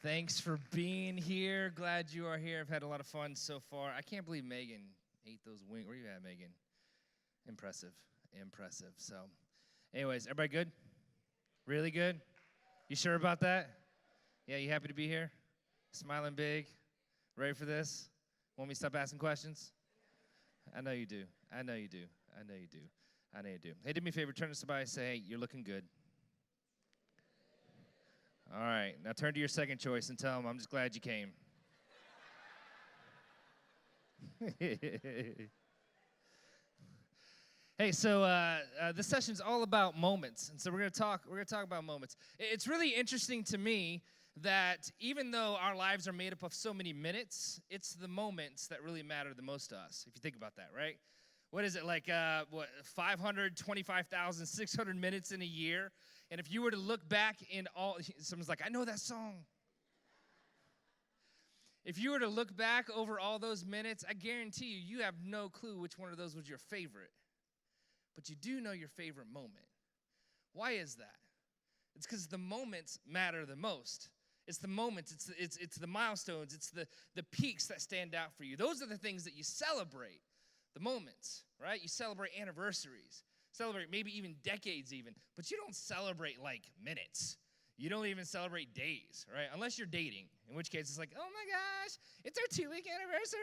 Thanks for being here. Glad you are here. I've had a lot of fun so far. I can't believe Megan ate those wings. Where you at, Megan? Impressive. So, anyways, everybody good? Really good? You sure about that? Yeah, you happy to be here? Smiling big? Ready for this? Want me to stop asking questions? I know you do. I know you do. Hey, do me a favor. Turn to somebody and say, hey, you're looking good. All right, now turn to your second choice and tell them, I'm just glad you came. Hey, so this session's all about moments, and so we're gonna talk about moments. It's really interesting to me that even though our lives are made up of so many minutes, it's the moments that really matter the most to us, if you think about that, right? What is it, like 525,600 minutes in a year? And if you were to look back in all, someone's like, I know that song. If you were to look back over all those minutes, I guarantee you have no clue which one of those was your favorite. But you do know your favorite moment. Why is that? It's because the moments matter the most. It's the moments, it's the milestones, it's the peaks that stand out for you. Those are the things that you celebrate, the moments, right? You celebrate anniversaries. Celebrate maybe even decades even, but you don't celebrate like minutes. You don't even celebrate days, right? Unless you're dating, in which case it's like, oh my gosh, it's our 2-week anniversary.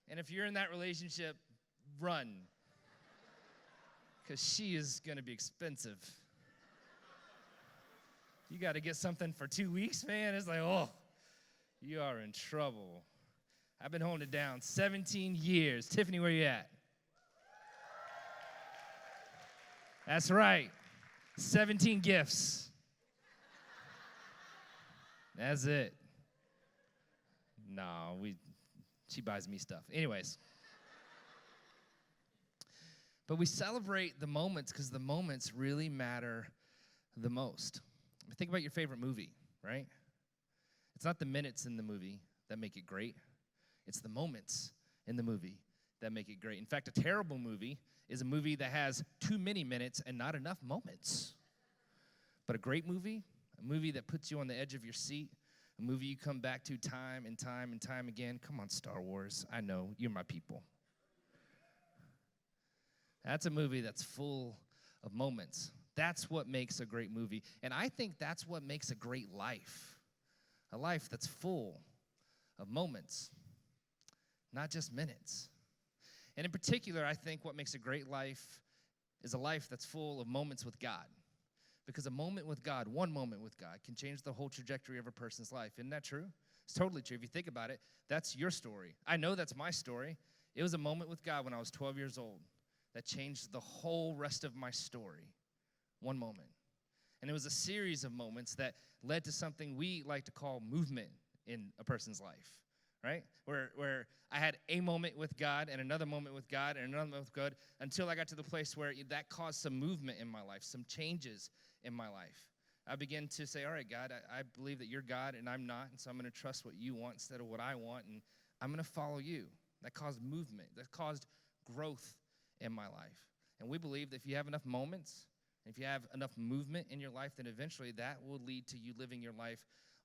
And if you're in that relationship, run, because she is going to be expensive. You got to get something for 2 weeks, man. It's like, oh, you are in trouble. I've been holding it down 17 years. Tiffany, where you at? That's right, 17 gifts. That's it. No, she buys me stuff. Anyways. But we celebrate the moments because the moments really matter the most. Think about your favorite movie, right? It's not the minutes in the movie that make it great. It's the moments in the movie that make it great. In fact, a terrible movie is a movie that has too many minutes and not enough moments. But a great movie, a movie that puts you on the edge of your seat, a movie you come back to time and time and time again. Come on, Star Wars. I know, you're my people. That's a movie that's full of moments. That's what makes a great movie. And I think that's what makes a great life. A life that's full of moments, not just minutes. And in particular, I think what makes a great life is a life that's full of moments with God. Because a moment with God, one moment with God, can change the whole trajectory of a person's life. Isn't that true? It's totally true. If you think about it, that's your story. I know that's my story. It was a moment with God when I was 12 years old that changed the whole rest of my story. One moment. And it was a series of moments that led to something we like to call movement in a person's life. Right? Where I had a moment with God and another moment with God and another moment with God until I got to the place where that caused some movement in my life, some changes in my life. I began to say, all right, God, I believe that you're God and I'm not, and so I'm going to trust what you want instead of what I want, and I'm going to follow you. That caused movement. That caused growth in my life. And we believe that if you have enough moments, if you have enough movement in your life, then eventually that will lead to you living your life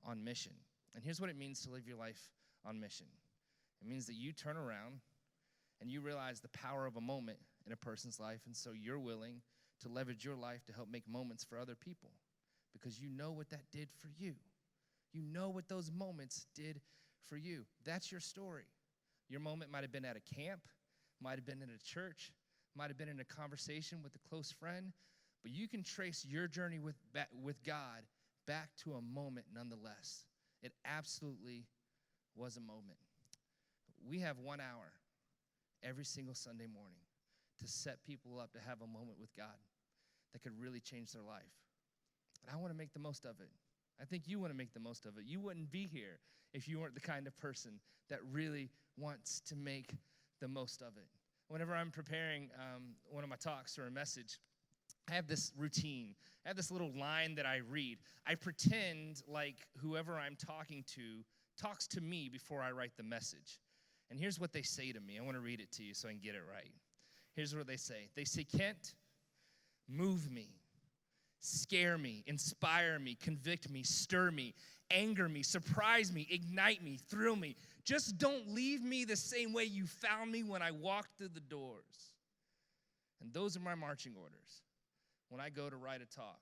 on mission. And here's what it means to live your life on mission. It means that you turn around and you realize the power of a moment in a person's life, and so you're willing to leverage your life to help make moments for other people because you know what that did for you. You know what those moments did for you. That's your story. Your moment might have been at a camp, might have been in a church, might have been in a conversation with a close friend, but you can trace your journey with God back to a moment nonetheless. It absolutely was a moment. We have 1 hour every single Sunday morning to set people up to have a moment with God that could really change their life. And I want to make the most of it. I think you want to make the most of it. You wouldn't be here if you weren't the kind of person that really wants to make the most of it. Whenever I'm preparing one of my talks or a message, I have this routine. I have this little line that I read. I pretend like whoever I'm talking to talks to me before I write the message. And here's what they say to me. I want to read it to you so I can get it right. Here's what they say. They say, Kent, move me. scare me, inspire me, convict me, stir me, anger me, surprise me, ignite me, thrill me. Just don't leave me the same way you found me when I walked through the doors. And those are my marching orders when I go to write a talk.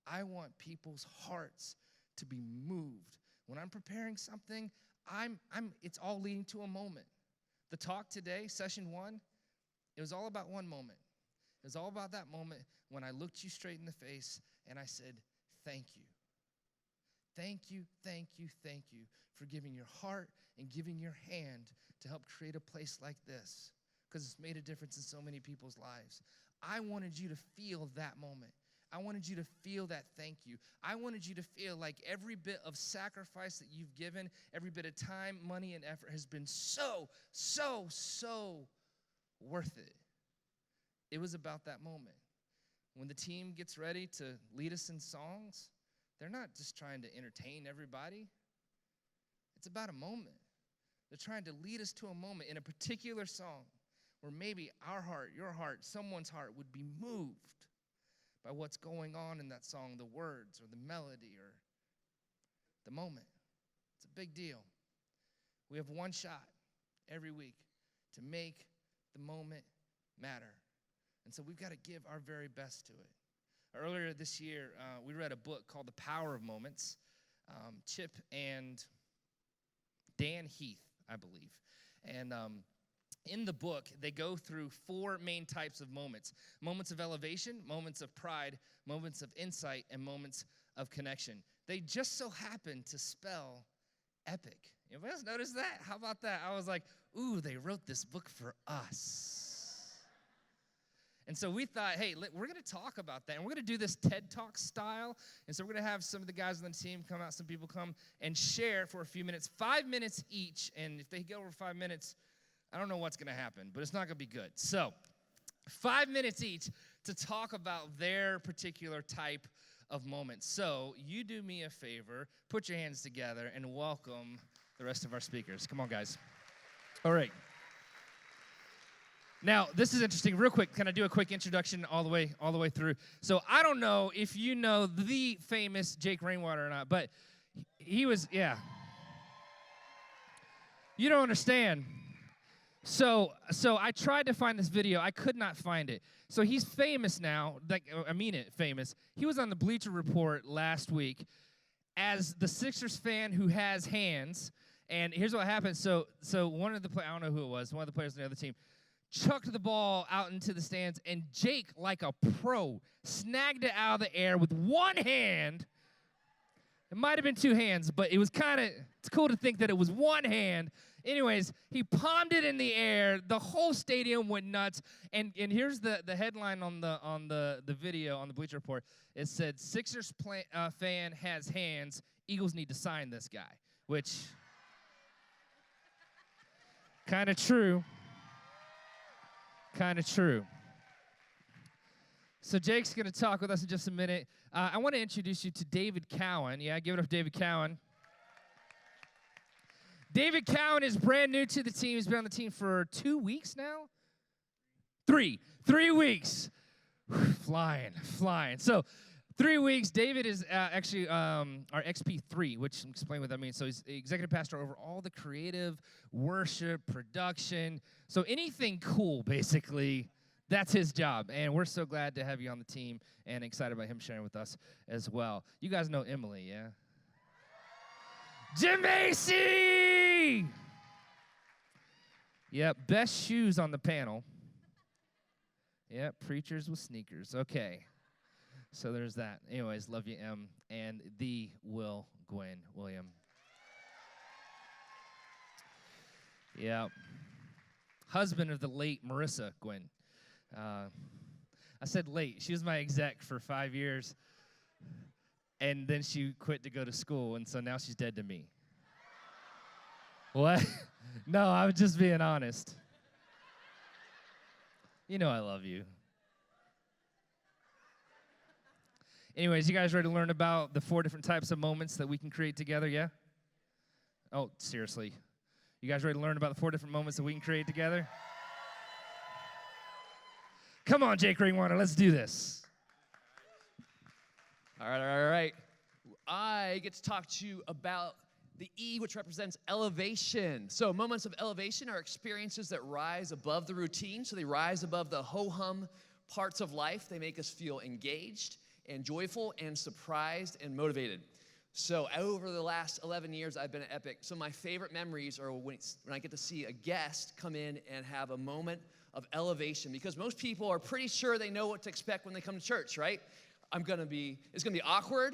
I want people's hearts to be moved. When I'm preparing something, it's all leading to a moment. The talk today, session 1, it was all about one moment. It was all about that moment when I looked you straight in the face and I said, thank you. Thank you, thank you, thank you for giving your heart and giving your hand to help create a place like this, because it's made a difference in so many people's lives. I wanted you to feel that moment. I wanted you to feel that thank you. I wanted you to feel like every bit of sacrifice that you've given, every bit of time, money, and effort has been so, so, so worth it. It was about that moment. When the team gets ready to lead us in songs, they're not just trying to entertain everybody. It's about a moment. They're trying to lead us to a moment in a particular song where maybe our heart, your heart, someone's heart would be moved by what's going on in that song, the words or the melody or the moment. It's a big deal. We have one shot every week to make the moment matter. And so we've got to give our very best to it. Earlier this year, we read a book called The Power of Moments. Chip and Dan Heath, I believe. And in the book, they go through 4 main types of moments. Moments of elevation, moments of pride, moments of insight, and moments of connection. They just so happen to spell epic. Anybody else notice that? How about that? I was like, ooh, they wrote this book for us. And so we thought, hey, we're going to talk about that. And we're going to do this TED Talk style. And so we're going to have some of the guys on the team come out, some people come and share for a few minutes, 5 minutes each. And if they go over 5 minutes, I don't know what's going to happen, but it's not going to be good. So 5 minutes each to talk about their particular type of moment. So you do me a favor, put your hands together, and welcome the rest of our speakers. Come on, guys. All right. Now, this is interesting. Real quick, can I do a quick introduction all the way through? So I don't know if you know the famous Jake Rainwater or not, but he was, yeah. You don't understand. So I tried to find this video. I could not find it. So he's famous now. Like, I mean it, famous. He was on the Bleacher Report last week as the Sixers fan who has hands. And here's what happened. So one of the players, I don't know who it was, one of the players on the other team, chucked the ball out into the stands, and Jake, like a pro, snagged it out of the air with one hand. It might have been 2 hands, but it was it's cool to think that it was one hand. Anyways, he palmed it in the air. The whole stadium went nuts. And here's the headline on the video on the Bleacher Report. It said, Sixers fan has hands. Eagles need to sign this guy, which kind of true. Kind of true. So Jake's going to talk with us in just a minute. I want to introduce you to David Cowan. Yeah, give it up, David Cowan. David Cowan is brand new to the team. He's been on the team for 2 weeks now? 3 weeks. Flying. So 3 weeks. David is actually our XP3, which I'll explain what that means. So he's the executive pastor over all the creative, worship, production. So anything cool, basically, that's his job. And we're so glad to have you on the team and excited about him sharing with us as well. You guys know Emily, yeah? Gyimesi! Yep, best shoes on the panel. Yep, preachers with sneakers. Okay. So there's that. Anyways, love you, Em. And the Gwynn, William. Yeah. Husband of the late Marissa Gwynn. I said late. She was my exec for 5 years. And then she quit to go to school, and so now she's dead to me. What? No, I was just being honest. You know I love you. Anyways, you guys ready to learn about the 4 different types of moments that we can create together, yeah? Oh, seriously. You guys ready to learn about the 4 different moments that we can create together? Come on, Jake Rainwater, let's do this. All right. I get to talk to you about the E, which represents elevation. So moments of elevation are experiences that rise above the routine. So they rise above the ho-hum parts of life. They make us feel engaged and joyful and surprised and motivated. So over the last 11 years I've been at Epic, some of my favorite memories are when I get to see a guest come in and have a moment of elevation, because most people are pretty sure they know what to expect when they come to church, right? It's gonna be awkward.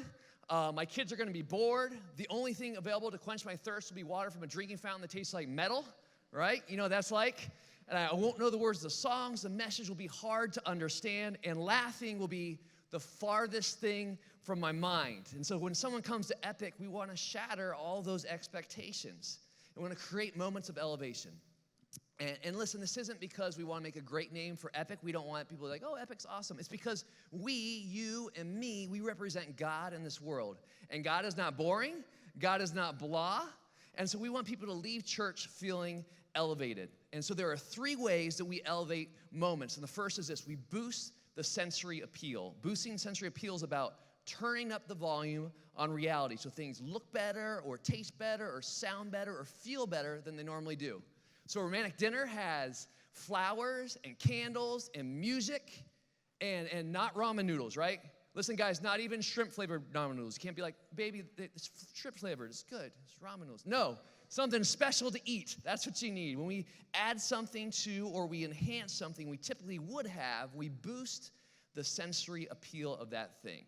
My kids are gonna be bored. The only thing available to quench my thirst will be water from a drinking fountain that tastes like metal, right? You know what that's like. And I won't know the words of the songs. The message will be hard to understand, and laughing will be the farthest thing from my mind. And so when someone comes to Epic, we wanna shatter all those expectations. We wanna create moments of elevation. And listen, this isn't because we want to make a great name for Epic. We don't want people to be like, oh, Epic's awesome. It's because we, you and me, we represent God in this world. And God is not boring. God is not blah. And so we want people to leave church feeling elevated. And so there are 3 ways that we elevate moments. And the first is this: we boost the sensory appeal. Boosting sensory appeal is about turning up the volume on reality so things look better or taste better or sound better or feel better than they normally do. So a romantic dinner has flowers and candles and music and not ramen noodles, right? Listen, guys, not even shrimp-flavored ramen noodles. You can't be like, baby, it's shrimp-flavored. It's good. It's ramen noodles. No, something special to eat. That's what you need. When we add something to or we enhance something we typically would have, we boost the sensory appeal of that thing.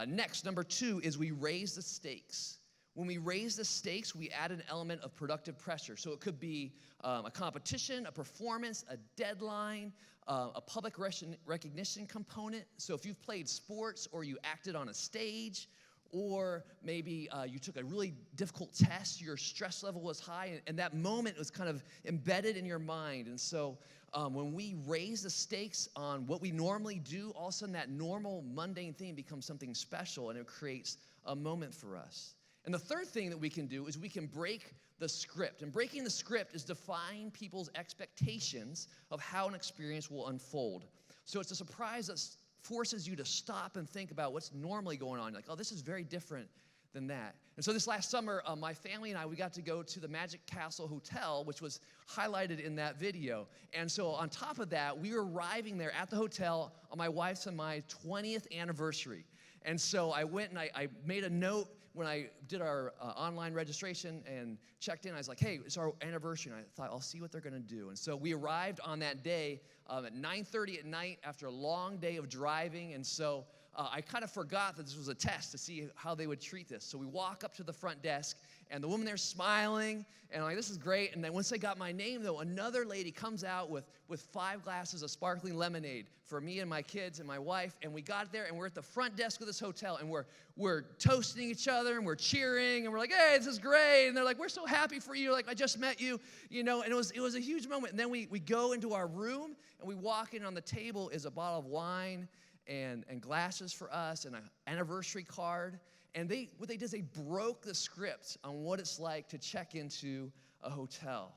Next, number 2 is we raise the stakes. When we raise the stakes, we add an element of productive pressure. So it could be a competition, a performance, a deadline, a public recognition component. So if you've played sports or you acted on a stage, or maybe you took a really difficult test, your stress level was high, and that moment was kind of embedded in your mind. And so when we raise the stakes on what we normally do, all of a sudden that normal, mundane thing becomes something special, and it creates a moment for us. And the third thing that we can do is we can break the script. And breaking the script is defying people's expectations of how an experience will unfold. So it's a surprise that forces you to stop and think about what's normally going on. You're like, oh, this is very different than that. And so this last summer, my family and I, we got to go to the Magic Castle Hotel, which was highlighted in that video. And so on top of that, we were arriving there at the hotel on my wife's and my 20th anniversary. And so I went and I made a note when I did our online registration and checked in. I was like, hey, it's our anniversary. And I thought, I'll see what they're going to do. And so we arrived on that day at 9:30 at night after a long day of driving. And so I kind of forgot that this was a test to see how they would treat this. So we walk up to the front desk, and the woman there's smiling, and I'm like, this is great. And then once they got my name, though, another lady comes out with 5 glasses of sparkling lemonade for me and my kids and my wife. And we got there, and we're at the front desk of this hotel, and we're toasting each other, and we're cheering, and we're like, hey, this is great. And they're like, we're so happy for you. Like, I just met you, you know. And it was a huge moment. And then we go into our room, and we walk in. On the table is a bottle of wine and glasses for us and an anniversary card. And what they did is they broke the script on what it's like to check into a hotel.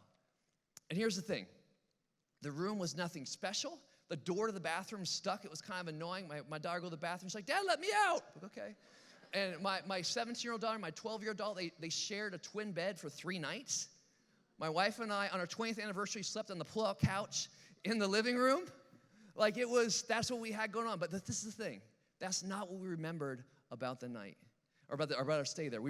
And here's the thing. The room was nothing special. The door to the bathroom stuck. It was kind of annoying. My daughter go to the bathroom. She's like, Dad, let me out. Like, okay. And my 17-year-old daughter, my 12-year-old daughter, they shared a twin bed for 3 nights. My wife and I, on our 20th anniversary, slept on the pull-out couch in the living room. Like, that's what we had going on. But this is the thing. That's not what we remembered about the night, or about our stay there.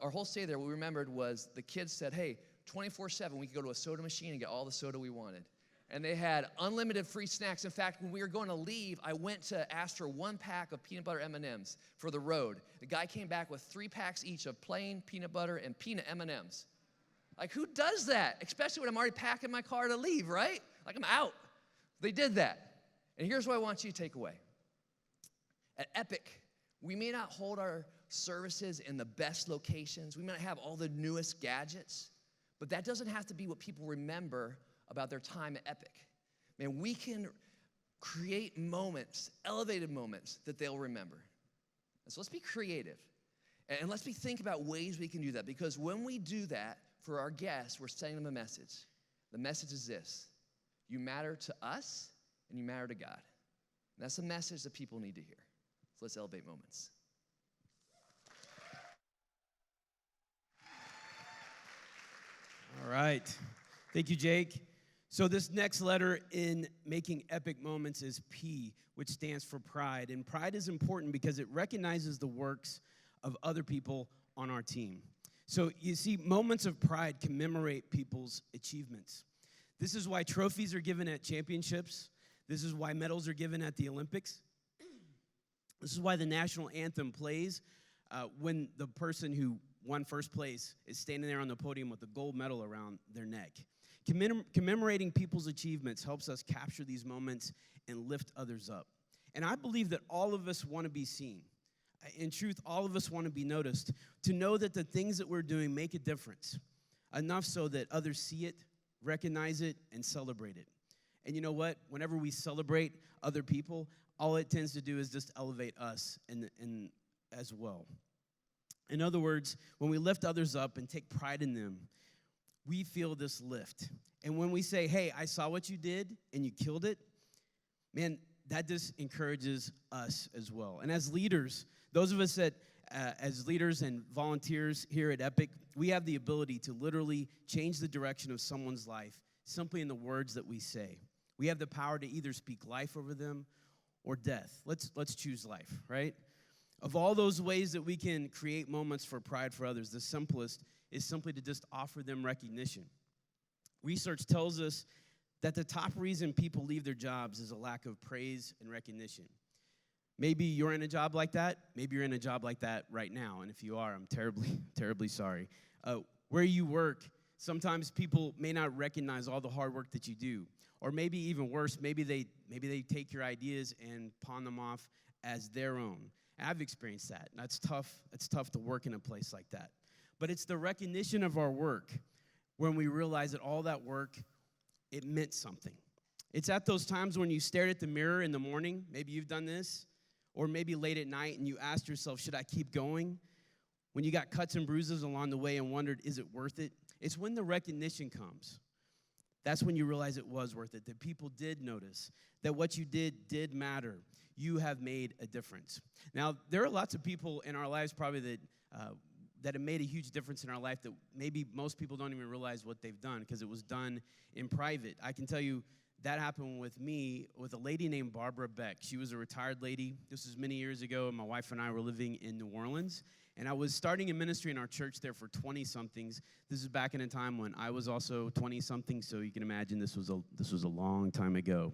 Our whole stay there, what we remembered was the kids said, hey, 24/7, we could go to a soda machine and get all the soda we wanted. And they had unlimited free snacks. In fact, when we were going to leave, I went to ask for 1 pack of peanut butter M&Ms for the road. The guy came back with 3 packs each of plain peanut butter and peanut M&Ms. Like, who does that? Especially when I'm already packing my car to leave, right? Like, I'm out. They did that. And here's what I want you to take away. At Epic, we may not hold our services in the best locations. We may not have all the newest gadgets, but that doesn't have to be what people remember about their time at Epic. Man, we can create moments, elevated moments that they'll remember. And so let's be creative. And let's think about ways we can do that, because when we do that for our guests, we're sending them a message. The message is this: you matter to us, and you matter to God. And that's a message that people need to hear. So let's elevate moments. All right. Thank you, Jake. So this next letter in making epic moments is P, which stands for pride. And pride is important because it recognizes the works of other people on our team. So you see, moments of pride commemorate people's achievements. This is why trophies are given at championships. This is why medals are given at the Olympics. This is why the national anthem plays when the person who won first place is standing there on the podium with a gold medal around their neck. Commemorating people's achievements helps us capture these moments and lift others up. And I believe that all of us want to be seen. In truth, all of us want to be noticed, to know that the things that we're doing make a difference, enough so that others see it, recognize it, and celebrate it. And you know what? Whenever we celebrate other people, all it tends to do is just elevate us and as well. In other words, when we lift others up and take pride in them, we feel this lift. And when we say, hey, I saw what you did and you killed it, man, that just encourages us as well. And as leaders, those of us that, as leaders and volunteers here at Epic, we have the ability to literally change the direction of someone's life simply in the words that we say. We have the power to either speak life over them or death. Let's choose life, right? Of all those ways that we can create moments for pride for others, the simplest is simply to just offer them recognition. Research tells us that the top reason people leave their jobs is a lack of praise and recognition. Maybe you're in a job like that. Maybe you're in a job like that right now. And if you are, I'm terribly sorry. Where you work, sometimes people may not recognize all the hard work that you do. Or maybe even worse, maybe they take your ideas and pawn them off as their own. I've experienced that. That's tough. It's tough to work in a place like that. But it's the recognition of our work when we realize that all that work, it meant something. It's at those times when you stared at the mirror in the morning, maybe you've done this, or maybe late at night and you asked yourself, should I keep going? When you got cuts and bruises along the way and wondered, is it worth it? It's when the recognition comes. That's when you realize it was worth it, that people did notice, that what you did matter. You have made a difference. Now, there are lots of people in our lives probably that have made a huge difference in our life that maybe most people don't even realize what they've done because it was done in private. I can tell you that happened with me with a lady named Barbara Beck. She was a retired lady. This was many years ago, and my wife and I were living in New Orleans. And I was starting a ministry in our church there for 20-somethings. This is back in a time when I was also 20-something, so you can imagine this was a long time ago.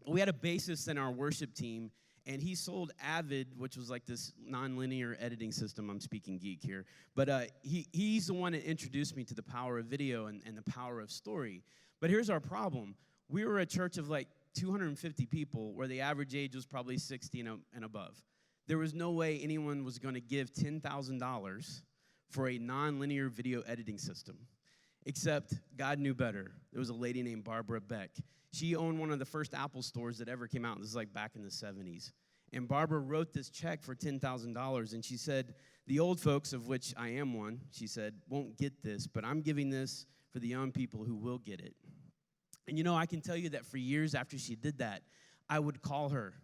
We had a bassist in our worship team, and he sold Avid, which was like this nonlinear editing system. I'm speaking geek here. But he's the one that introduced me to the power of video and the power of story. But here's our problem. We were a church of like 250 people where the average age was probably 60 and above. There was no way anyone was going to give $10,000 for a nonlinear video editing system, except God knew better. There was a lady named Barbara Beck. She owned one of the first Apple stores that ever came out. This is like back in the 70s. And Barbara wrote this check for $10,000, and she said, the old folks, of which I am one, she said, won't get this, but I'm giving this for the young people who will get it. And you know, I can tell you that for years after she did that, I would call her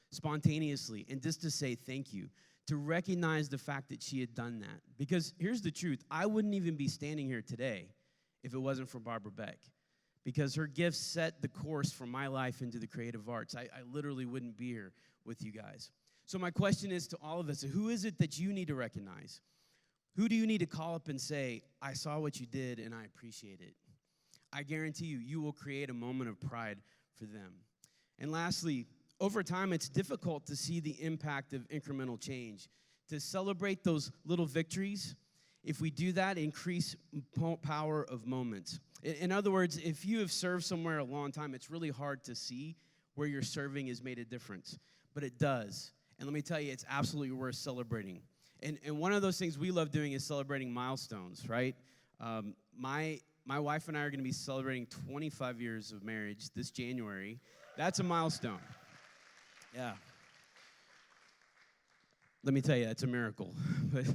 spontaneously and just to say thank you, to recognize the fact that she had done that. Because here's the truth, I wouldn't even be standing here today if it wasn't for Barbara Beck. Because her gifts set the course for my life into the creative arts. I literally wouldn't be here with you guys. So my question is to all of us, who is it that you need to recognize? Who do you need to call up and say, I saw what you did and I appreciate it? I guarantee you, you will create a moment of pride for them. And lastly, over time, it's difficult to see the impact of incremental change. To celebrate those little victories, if we do that, increase power of moments. In other words, if you have served somewhere a long time, it's really hard to see where your serving has made a difference. But it does. And let me tell you, it's absolutely worth celebrating. And one of those things we love doing is celebrating milestones, right? My wife and I are going to be celebrating 25 years of marriage this January. That's a milestone. Yeah. Let me tell you, it's a miracle. But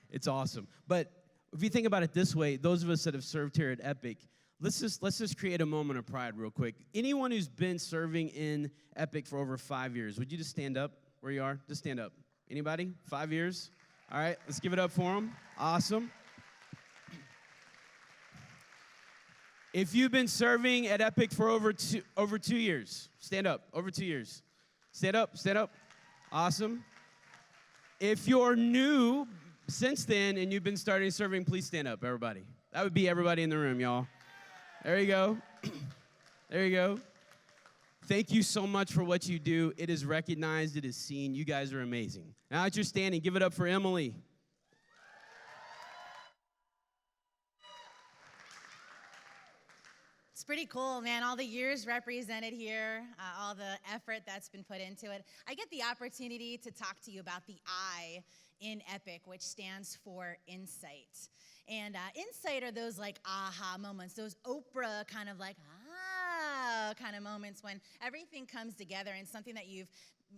it's awesome. But if you think about it this way, those of us that have served here at Epic, let's just create a moment of pride real quick. Anyone who's been serving in Epic for over 5 years, would you just stand up where you are? Just stand up. Anybody? 5 years? All right, let's give it up for them. Awesome. If you've been serving at Epic for over 2 years, stand up. Over 2 years. Stand up, stand up. Awesome. If you're new since then and you've been starting serving, please stand up, everybody. That would be everybody in the room, y'all. There you go. There you go. Thank you so much for what you do. It is recognized. It is seen. You guys are amazing. Now that you're standing, give it up for Emily. It's pretty cool, man. All the years represented here, all the effort that's been put into it. I get the opportunity to talk to you about the I in EPIC, which stands for insight. And insight are those like aha moments, those Oprah kind of like kind of moments when everything comes together and something that you've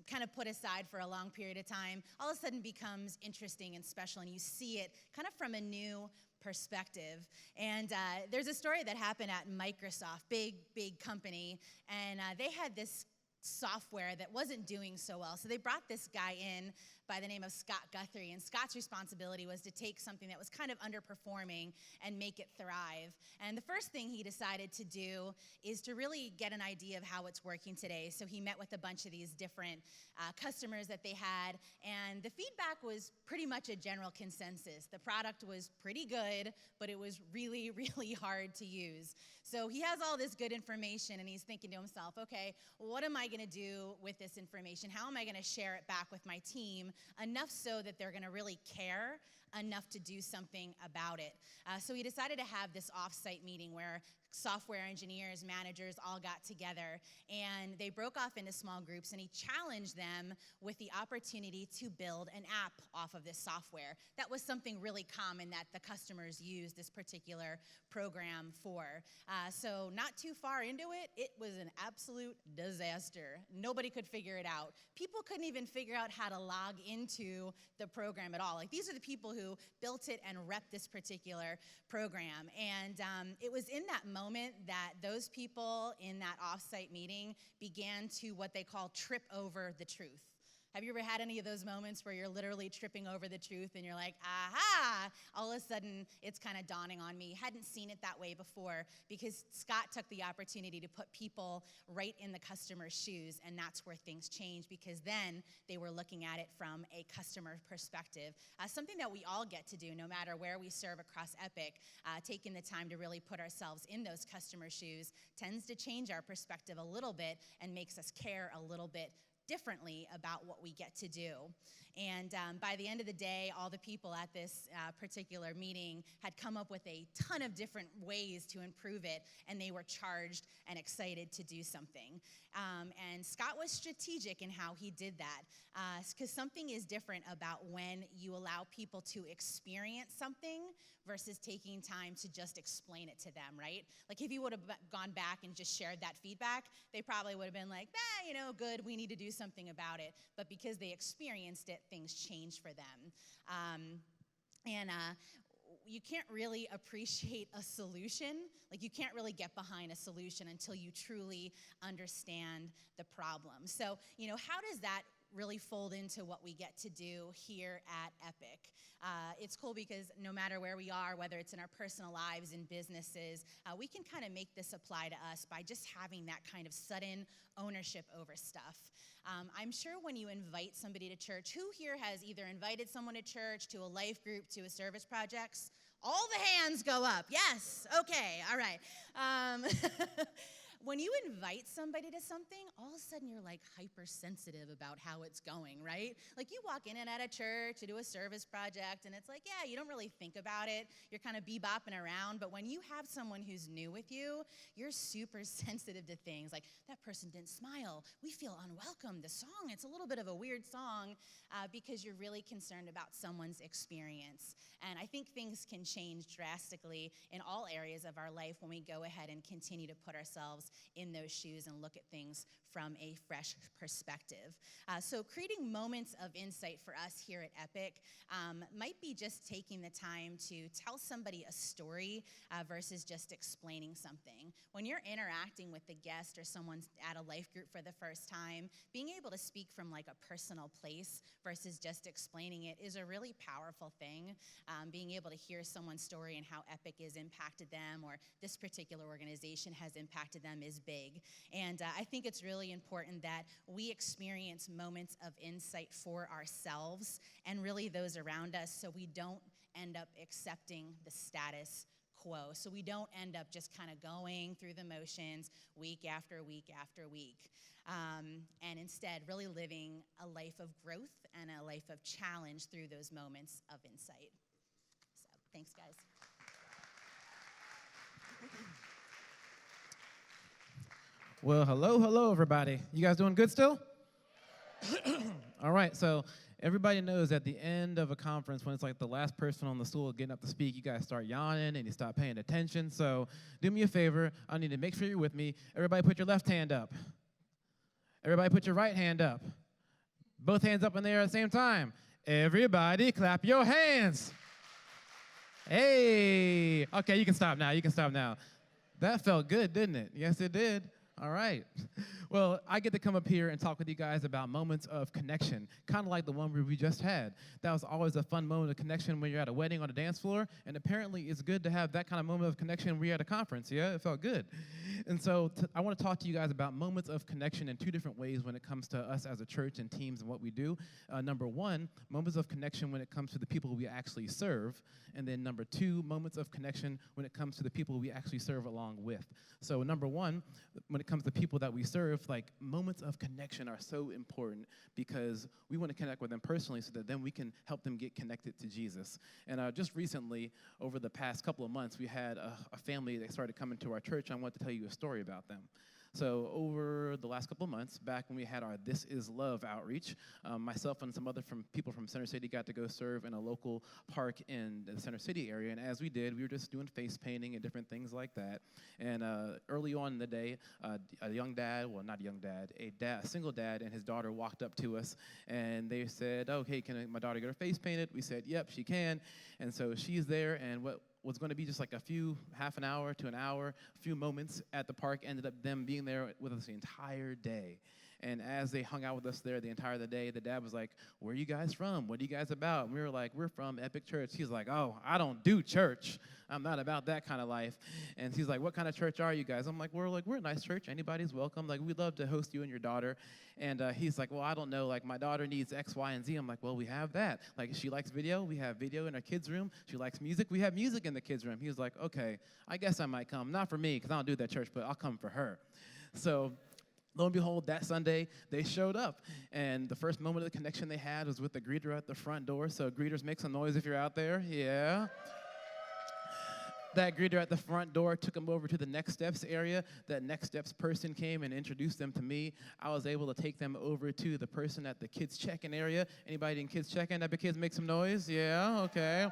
kind of put aside for a long period of time all of a sudden becomes interesting and special, and you see it kind of from a new perspective. And there's a story that happened at Microsoft, big company, and they had this software that wasn't doing so well. So they brought this guy in by the name of Scott Guthrie, and Scott's responsibility was to take something that was kind of underperforming and make it thrive. And the first thing he decided to do is to really get an idea of how it's working today. So he met with a bunch of these different customers that they had, and the feedback was pretty much a general consensus. The product was pretty good, but it was really, really hard to use. So he has all this good information, and he's thinking to himself, okay, what am I going to do with this information? How am I going to share it back with my team enough so that they're going to really care enough to do something about it? So he decided to have this off-site meeting where software engineers, managers all got together, and they broke off into small groups, and he challenged them with the opportunity to build an app off of this software. That was something really common that the customers used this particular program for. So not too far into it, it was an absolute disaster. Nobody could figure it out. People couldn't even figure out how to log into the program at all. Like, these are the people who built it and repped this particular program. And it was in that moment that those people in that off-site meeting began to what they call trip over the truth. Have you ever had any of those moments where you're literally tripping over the truth and you're like, aha, all of a sudden it's kind of dawning on me. Hadn't seen it that way before, because Scott took the opportunity to put people right in the customer's shoes, and that's where things changed, because then they were looking at it from a customer perspective. Something that we all get to do no matter where we serve across Epic, taking the time to really put ourselves in those customer shoes tends to change our perspective a little bit and makes us care a little bit differently about what we get to do. And by the end of the day, all the people at this particular meeting had come up with a ton of different ways to improve it, and they were charged and excited to do something. And Scott was strategic in how he did that, because something is different about when you allow people to experience something versus taking time to just explain it to them, right? Like, if you would have gone back and just shared that feedback, they probably would have been like, good, we need to do something about it. But because they experienced it, things changed for them. You can't really appreciate a solution. Like, you can't really get behind a solution until you truly understand the problem. So, how does that really fold into what we get to do here at Epic? It's cool because no matter where we are, whether it's in our personal lives and businesses, we can kind of make this apply to us by just having that kind of sudden ownership over stuff. I'm sure when you invite somebody to church, who here has either invited someone to church, to a life group, to a service projects? All the hands go up. Yes. Okay. All right. When you invite somebody to something, all of a sudden you're like hypersensitive about how it's going, right? Like, you walk in and out of church to do a service project, and it's like, you don't really think about it. You're kind of bebopping around. But when you have someone who's new with you, you're super sensitive to things like, that person didn't smile. We feel unwelcome. The song, it's a little bit of a weird song, because you're really concerned about someone's experience. And I think things can change drastically in all areas of our life when we go ahead and continue to put ourselves ourselves in those shoes and look at things from a fresh perspective. So creating moments of insight for us here at Epic might be just taking the time to tell somebody a story versus just explaining something. When you're interacting with the guest or someone at a life group for the first time, being able to speak from like a personal place versus just explaining it is a really powerful thing. Being able to hear someone's story and how Epic has impacted them or this particular organization has impacted them is big. And I think it's really important that we experience moments of insight for ourselves and really those around us so we don't end up accepting the status quo. So we don't end up just kind of going through the motions week after week after week. And instead really living a life of growth and a life of challenge through those moments of insight. So thanks, guys. Well, hello, everybody. You guys doing good still? All right, so everybody knows at the end of a conference, when it's like the last person on the stool getting up to speak, you guys start yawning and you stop paying attention. So do me a favor. I need to make sure you're with me. Everybody put your left hand up. Everybody put your right hand up. Both hands up in the air at the same time. Everybody clap your hands. Hey. Okay, you can stop now. You can stop now. That felt good, didn't it? Yes, it did. All right. Well, I get to come up here and talk with you guys about moments of connection, kind of like the one we just had. That was always a fun moment of connection when you're at a wedding on a dance floor, and apparently it's good to have that kind of moment of connection when you're at a conference. Yeah, it felt good. And so I want to talk to you guys about moments of connection in two different ways when it comes to us as a church and teams and what we do. Number one, moments of connection when it comes to the people we actually serve. And then number two, moments of connection when it comes to the people we actually serve along with. So number one, when it comes to people that we serve, like moments of connection are so important because we want to connect with them personally so that then we can help them get connected to Jesus. And just recently, over the past couple of months, we had a family that started coming to our church. I want to tell you a story about them. So over the last couple of months, back when we had our This Is Love outreach, myself and some other people from Center City got to go serve in a local park in the Center City area. And as we did, we were just doing face painting and different things like that. And early on in the day, a young dad, well, not a young dad, a single dad and his daughter walked up to us. And they said, oh, hey, can my daughter get her face painted? We said, yep, she can. And so she's there. And what was going to be just like half an hour to an hour, a few moments at the park, ended up them being there with us the entire day. And as they hung out with us there the entire day, the dad was like, where are you guys from? What are you guys about? And we were like, we're from Epic Church. He's like, oh, I don't do church. I'm not about that kind of life. And he's like, what kind of church are you guys? I'm like, we're a nice church. Anybody's welcome. Like, we'd love to host you and your daughter. And he's like, well, I don't know. Like, my daughter needs X, Y, and Z. I'm like, well, we have that. Like, she likes video. We have video in our kids' room. She likes music. We have music in the kids' room. He was like, okay, I guess I might come. Not for me, because I don't do that church, but I'll come for her. So lo and behold, that Sunday, they showed up. And the first moment of the connection they had was with the greeter at the front door. So greeters, make some noise if you're out there. Yeah. That greeter at the front door took them over to the Next Steps area. That Next Steps person came and introduced them to me. I was able to take them over to the person at the kids check-in area. Anybody in kids check-in? Epic Kids, make some noise? Yeah, okay.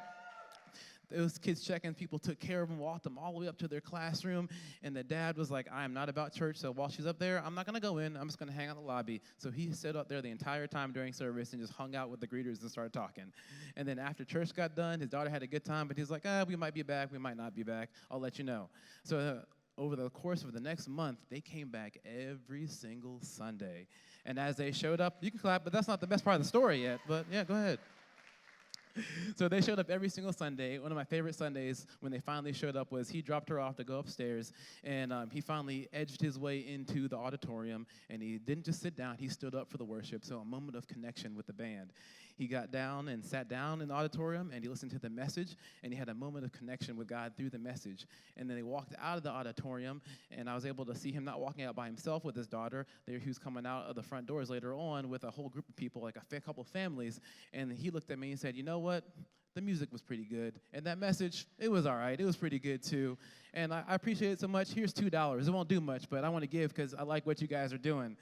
Those kids check-in people took care of them, walked them all the way up to their classroom, and the dad was like, I am not about church, so while she's up there, I'm not going to go in. I'm just going to hang out in the lobby. So he sat up there the entire time during service and just hung out with the greeters and started talking. And then after church got done, his daughter had a good time, but he's like, we might be back, we might not be back. I'll let you know. So over the course of the next month, they came back every single Sunday. And as they showed up, you can clap, but that's not the best part of the story yet, but yeah, go ahead. So they showed up every single Sunday. One of my favorite Sundays when they finally showed up was he dropped her off to go upstairs, and he finally edged his way into the auditorium, and he didn't just sit down. He stood up for the worship, so a moment of connection with the band. He got down and sat down in the auditorium, and he listened to the message, and he had a moment of connection with God through the message. And then they walked out of the auditorium, and I was able to see him not walking out by himself with his daughter. There he was coming out of the front doors later on with a whole group of people, like a couple families, and he looked at me and said, you know what? The music was pretty good. And that message, it was all right. It was pretty good, too. And I appreciate it so much. Here's $2. It won't do much, but I want to give because I like what you guys are doing.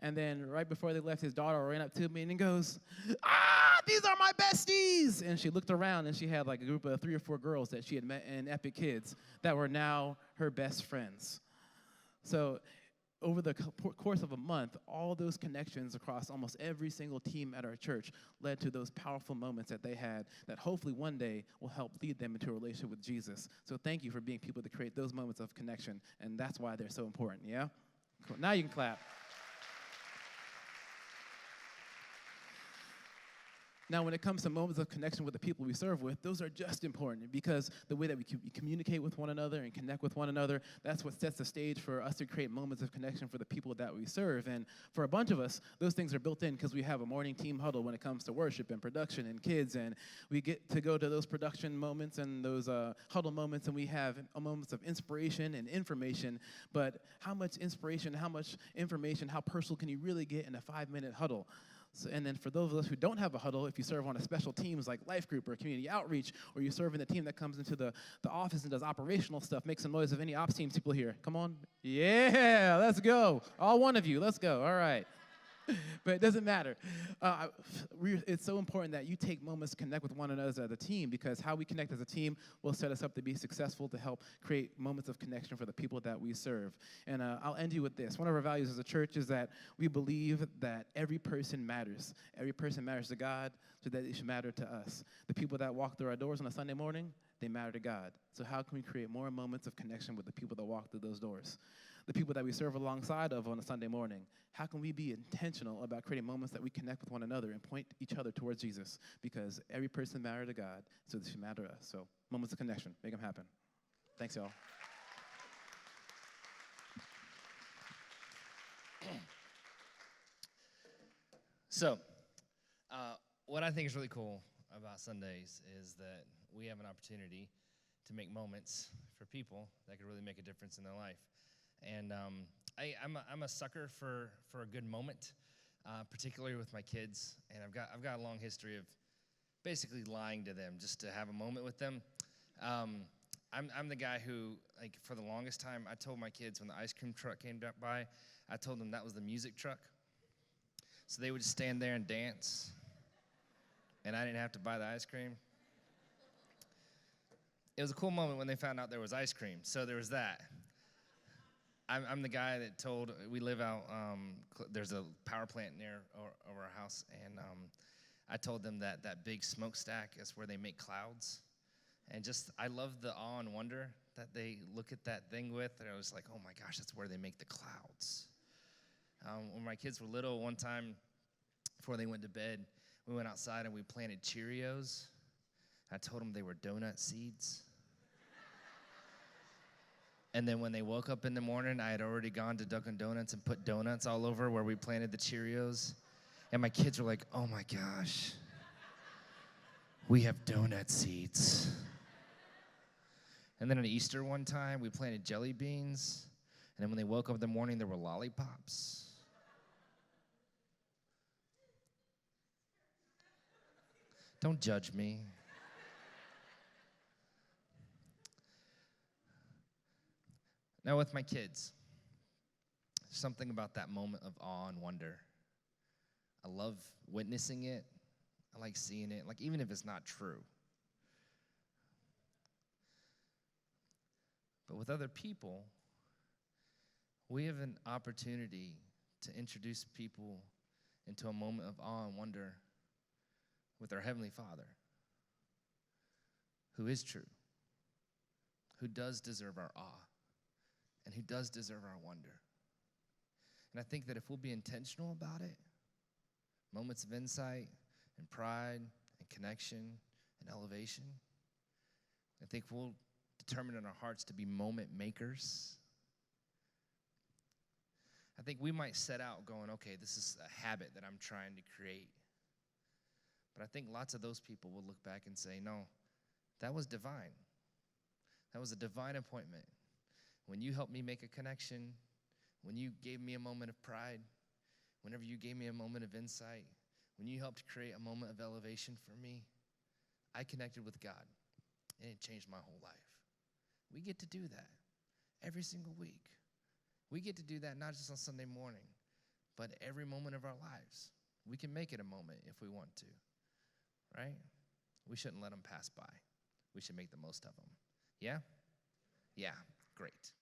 And then right before they left, his daughter ran up to me and he goes, these are my besties. And she looked around, and she had like a group of 3 or 4 girls that she had met in Epic Kids that were now her best friends. So over the course of a month, all those connections across almost every single team at our church led to those powerful moments that they had that hopefully one day will help lead them into a relationship with Jesus. So thank you for being people that create those moments of connection, and that's why they're so important, yeah? Cool. Now you can clap. Now, when it comes to moments of connection with the people we serve with, those are just important because the way that we communicate with one another and connect with one another, that's what sets the stage for us to create moments of connection for the people that we serve. And for a bunch of us, those things are built in because we have a morning team huddle when it comes to worship and production and kids, and we get to go to those production moments and those huddle moments, and we have moments of inspiration and information. But how much inspiration, how much information, how personal can you really get in a 5-minute huddle? So, and then for those of us who don't have a huddle, if you serve on a special teams like life group or community outreach, or you serve in the team that comes into the office and does operational stuff, make some noise of any ops teams people here. Come on. Yeah, let's go. All one of you, let's go. All right. But it doesn't matter. It's so important that you take moments to connect with one another as a team, because how we connect as a team will set us up to be successful, to help create moments of connection for the people that we serve. And I'll end you with this. One of our values as a church is that we believe that every person matters. Every person matters to God, so that it should matter to us. The people that walk through our doors on a Sunday morning, they matter to God. So how can we create more moments of connection with the people that walk through those doors? The people that we serve alongside of on a Sunday morning, how can we be intentional about creating moments that we connect with one another and point each other towards Jesus? Because every person matters to God, so they should matter to us. So moments of connection, make them happen. Thanks, y'all. So, what I think is really cool about Sundays is that we have an opportunity to make moments for people that could really make a difference in their life. And I'm a sucker for a good moment, particularly with my kids. And I've got a long history of basically lying to them just to have a moment with them. I'm the guy who, like, for the longest time, I told my kids when the ice cream truck came by, I told them that was the music truck. So they would just stand there and dance, and I didn't have to buy the ice cream. It was a cool moment when they found out there was ice cream. So there was that. I'm the guy that told, we live out, there's a power plant near over our house, and I told them that big smokestack is where they make clouds. And just, I love the awe and wonder that they look at that thing with, and I was like, oh my gosh, that's where they make the clouds. When my kids were little, one time before they went to bed, we went outside and we planted Cheerios. I told them they were donut seeds. And then when they woke up in the morning, I had already gone to Dunkin' Donuts and put donuts all over where we planted the Cheerios. And my kids were like, oh my gosh, we have donut seeds. And then on Easter one time, we planted jelly beans. And then when they woke up in the morning, there were lollipops. Don't judge me. Now with my kids, something about that moment of awe and wonder. I love witnessing it. I like seeing it, like even if it's not true. But with other people, we have an opportunity to introduce people into a moment of awe and wonder with our Heavenly Father, who is true, who does deserve our awe, and who does deserve our wonder. And I think that if we'll be intentional about it, moments of insight and pride and connection and elevation, I think we'll determine in our hearts to be moment makers. I think we might set out going, okay, this is a habit that I'm trying to create. But I think lots of those people will look back and say, no, that was divine. That was a divine appointment. When you helped me make a connection, when you gave me a moment of pride, whenever you gave me a moment of insight, when you helped create a moment of elevation for me, I connected with God, and it changed my whole life. We get to do that every single week. We get to do that not just on Sunday morning, but every moment of our lives. We can make it a moment if we want to, right? We shouldn't let them pass by. We should make the most of them. Yeah? Yeah, great.